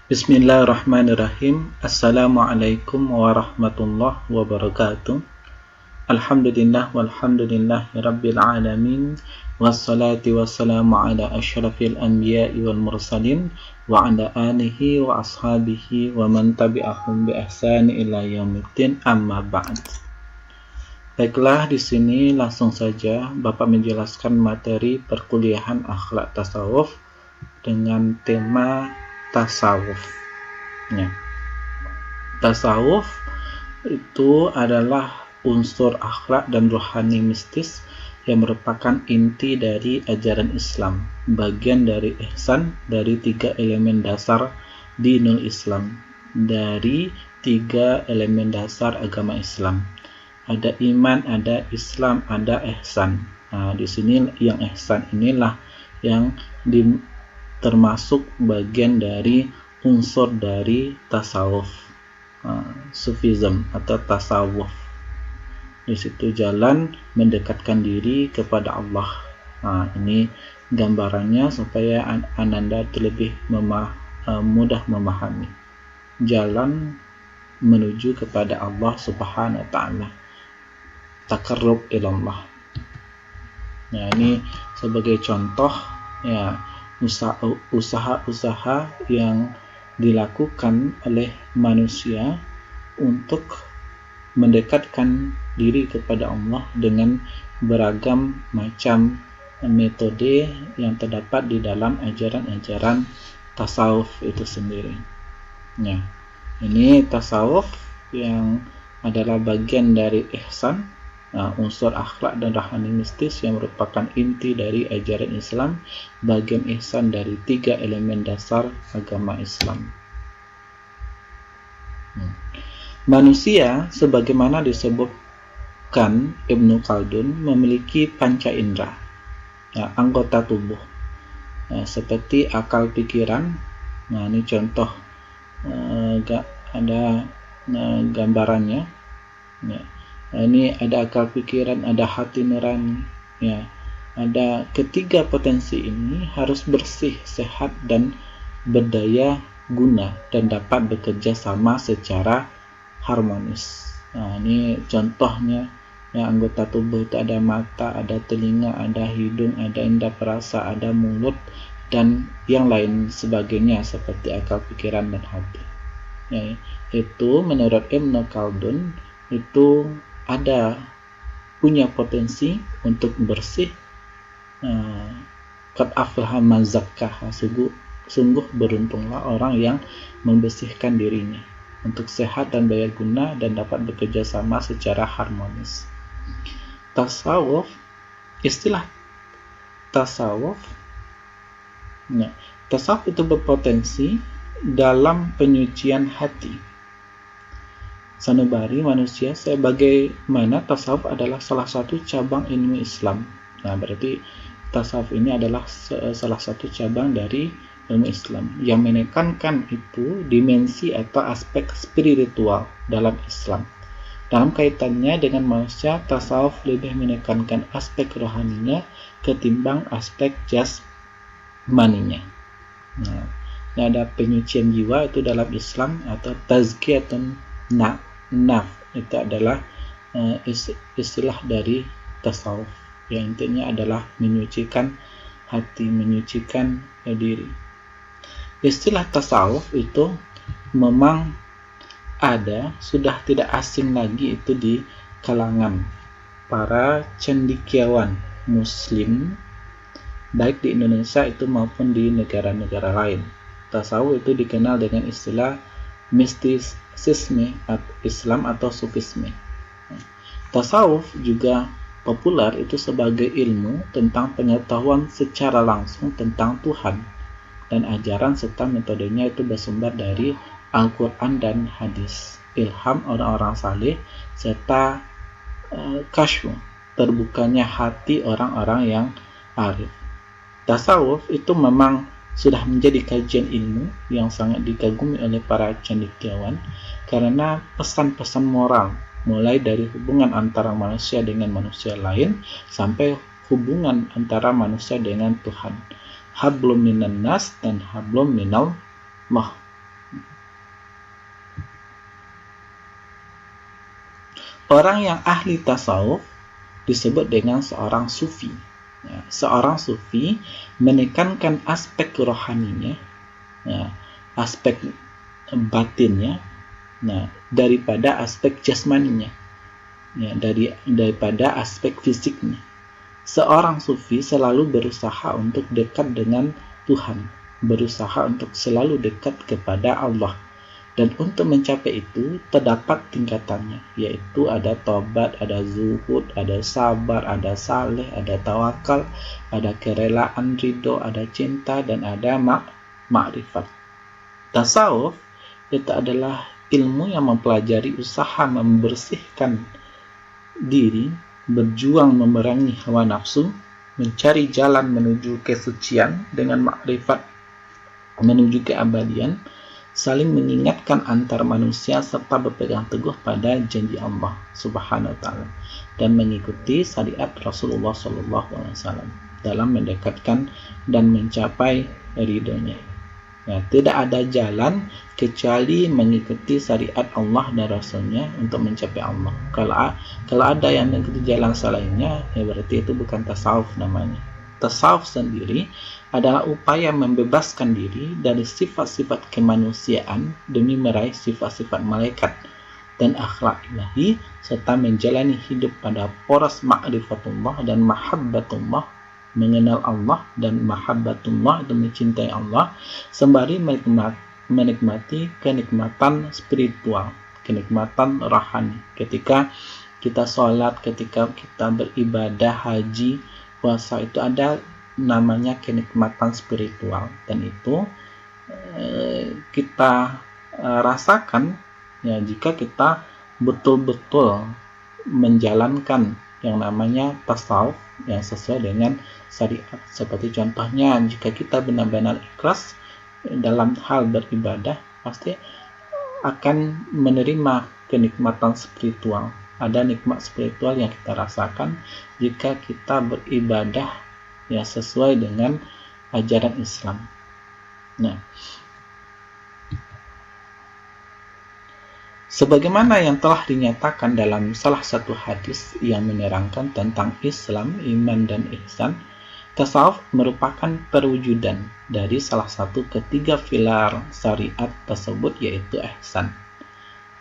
Bismillahirrahmanirrahim. Assalamualaikum warahmatullahi wabarakatuh. Alhamdulillah walhamdulillahi rabbil alamin. Wassalatu wassalamu ala asyrafil anbiya'i wal mursalin wa ala alihi wa ashabihi wa man tabi'ahum bi ihsani ila yaumiddin, amma ba'd. Baiklah, di sini langsung saja Bapak menjelaskan materi perkuliahan akhlak tasawuf dengan tema tasawuf. Ya. Tasawuf itu adalah unsur akhlak dan rohani mistis yang merupakan inti dari ajaran Islam, bagian dari ihsan, dari 3 elemen dasar dinul Islam, dari 3 elemen dasar agama Islam. Ada iman, ada Islam, ada ihsan. Nah, di sini yang ihsan inilah yang termasuk bagian dari unsur dari tasawuf, sufism atau tasawuf. Di situ jalan mendekatkan diri kepada Allah. Ini gambarannya supaya Ananda lebih mudah memahami jalan menuju kepada Allah Subhanahu wa Ta'ala, taqarrub ilallah. Nah, ini sebagai contoh ya, usaha-usaha yang dilakukan oleh manusia untuk mendekatkan diri kepada Allah dengan beragam macam metode yang terdapat di dalam ajaran-ajaran tasawuf itu sendiri. Ya, ini tasawuf yang adalah bagian dari ihsan, unsur akhlak dan rohani mistis yang merupakan inti dari ajaran Islam, bagian ihsan dari 3 elemen dasar agama Islam. Manusia sebagaimana disebutkan Ibnu Khaldun memiliki panca indera, anggota tubuh, seperti akal pikiran. Nah, ini contoh, ada gambarannya. Ya. Ini ada akal pikiran, ada hati nurani. Ya. Ada ketiga potensi ini harus bersih, sehat, dan berdaya guna dan dapat bekerja sama secara harmonis. Nah, ini contohnya ya, anggota tubuh itu ada mata, ada telinga, ada hidung, ada indera perasa, ada mulut, dan yang lain sebagainya seperti akal pikiran dan hati. Ya, itu menurut Ibnu Khaldun itu punya potensi untuk bersih. Qad aflaha man zakkaha, sungguh beruntunglah orang yang membersihkan dirinya untuk sehat dan daya guna dan dapat bekerja sama secara harmonis. Tasawuf, istilah tasawuf, tasawuf itu berpotensi dalam penyucian hati. Sanubari manusia, sebagaimana tasawuf adalah salah satu cabang ilmu Islam. Nah, berarti tasawuf ini adalah salah satu cabang dari ilmu Islam yang menekankan itu dimensi atau aspek spiritual dalam Islam. Dalam kaitannya dengan manusia, tasawuf lebih menekankan aspek rohaninya ketimbang aspek jasmaninya. Nah, ada penyucian jiwa itu dalam Islam atau tazkiyatun nafs, itu adalah istilah dari tasawuf yang intinya adalah menyucikan hati, menyucikan diri. Istilah tasawuf itu memang sudah tidak asing lagi itu di kalangan para cendekiawan muslim baik di Indonesia itu maupun di negara-negara lain. Tasawuf itu dikenal dengan istilah mistisisme Islam atau sufisme. Tasawuf juga populer itu sebagai ilmu tentang pengetahuan secara langsung tentang Tuhan, dan ajaran serta metodenya itu bersumber dari Al-Quran dan hadis, ilham orang-orang saleh, serta kasyfu, terbukanya hati orang-orang yang arif. Tasawuf itu memang sudah menjadi kajian ilmu yang sangat dikagumi oleh para cendekiawan karena pesan-pesan moral, mulai dari hubungan antara manusia dengan manusia lain sampai hubungan antara manusia dengan Tuhan. Hablum minan nas dan hablum minallah. orang yang ahli tasawuf disebut dengan seorang sufi. Ya, seorang sufi menekankan aspek rohaninya, ya, aspek batinnya, nah, daripada aspek jasmaninya, ya, daripada aspek fisiknya. Seorang sufi selalu berusaha untuk dekat dengan Tuhan, berusaha untuk selalu dekat kepada Allah. Dan untuk mencapai itu terdapat tingkatannya, yaitu ada taubat, ada zuhud, ada sabar, ada saleh, ada tawakal, ada kerelaan, ridho, ada cinta, dan ada ma'rifat. Tasawuf itu adalah ilmu yang mempelajari usaha membersihkan diri, berjuang memerangi hawa nafsu, mencari jalan menuju kesucian dengan ma'rifat menuju keabadian, saling mengingatkan antar manusia serta berpegang teguh pada janji Allah Subhanahu wa taala dan mengikuti syariat Rasulullah SAW dalam mendekatkan dan mencapai ridhonya. Ya, tidak ada jalan kecuali mengikuti syariat Allah dan Rasulnya untuk mencapai Allah. Kalau ada yang mengikuti jalan selainnya, ya berarti itu bukan tasawuf namanya. Tasawuf sendiri adalah upaya membebaskan diri dari sifat-sifat kemanusiaan demi meraih sifat-sifat malaikat dan akhlak ilahi, serta menjalani hidup pada poros ma'rifatullah dan mahabbatullah, mengenal Allah dan mahabbatullah dan mencintai Allah, sembari menikmati kenikmatan spiritual, kenikmatan rohani. Ketika kita sholat, ketika kita beribadah, haji, puasa, itu ada namanya kenikmatan spiritual, dan itu kita rasakan ya jika kita betul-betul menjalankan yang namanya tasawuf yang sesuai dengan syariat. Seperti contohnya, jika kita benar-benar ikhlas dalam hal beribadah, pasti akan menerima kenikmatan spiritual. Ada nikmat spiritual yang kita rasakan jika kita beribadah ya sesuai dengan ajaran Islam. Nah, sebagaimana yang telah dinyatakan dalam salah satu hadis yang menerangkan tentang Islam, iman, dan ihsan, tasawuf merupakan perwujudan dari salah satu ketiga pilar syariat tersebut, yaitu ihsan.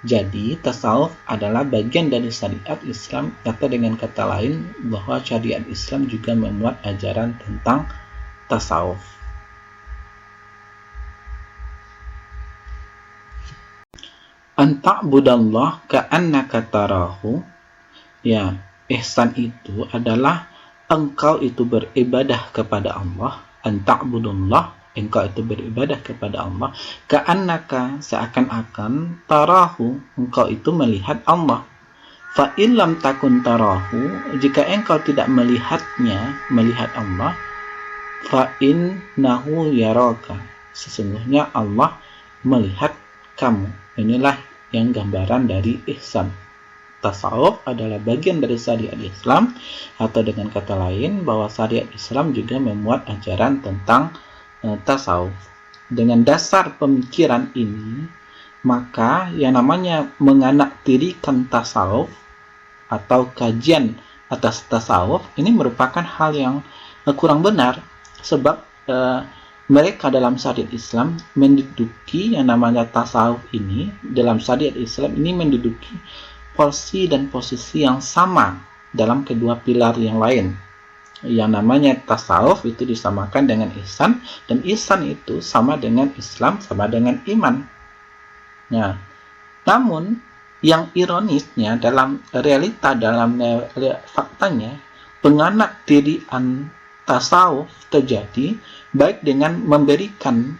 Jadi, tasawuf adalah bagian dari syariat Islam, atau dengan kata lain, bahwa syariat Islam juga memuat ajaran tentang tasawuf. Anta'budallah ka'annaka tarahu. Ya, ihsan itu adalah engkau itu beribadah kepada Allah. Anta'budallah, engkau itu beribadah kepada Allah, ka'annaka, seakan-akan, tarahu, engkau itu melihat Allah. Fa in lam takun tarahu, jika engkau tidak melihatnya, melihat Allah, fa innahu yaraka, sesungguhnya Allah melihat kamu. Inilah yang gambaran dari ihsan. Tasawuf adalah bagian dari syariat Islam, atau dengan kata lain bahwa syariat Islam juga memuat ajaran tentang tasawuf. Dengan dasar pemikiran ini, maka yang namanya menganaktirikan tasawuf atau kajian atas tasawuf ini merupakan hal yang kurang benar, sebab mereka dalam syariat Islam menduduki yang namanya tasawuf ini, dalam syariat Islam ini menduduki porsi dan posisi yang sama dalam kedua pilar yang lain. Yang namanya tasawuf itu disamakan dengan ihsan, dan ihsan itu sama dengan Islam, sama dengan iman. Nah, namun yang ironisnya dalam realita, dalam faktanya, penganaktirian tasawuf terjadi baik dengan memberikan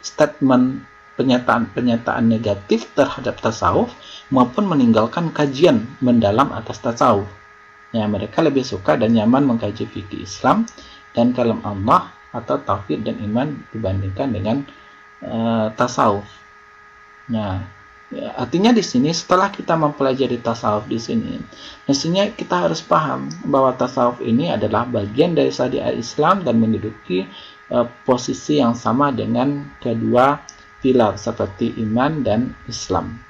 statement pernyataan negatif terhadap tasawuf maupun meninggalkan kajian mendalam atas tasawuf. Ya, mereka lebih suka dan nyaman mengkaji fikih Islam dan kalam Allah atau tauhid dan iman dibandingkan dengan tasawuf. Nah, ya, artinya di sini setelah kita mempelajari tasawuf di sini, mestinya kita harus paham bahwa tasawuf ini adalah bagian dari syariat Islam dan menduduki posisi yang sama dengan kedua pilar seperti iman dan Islam.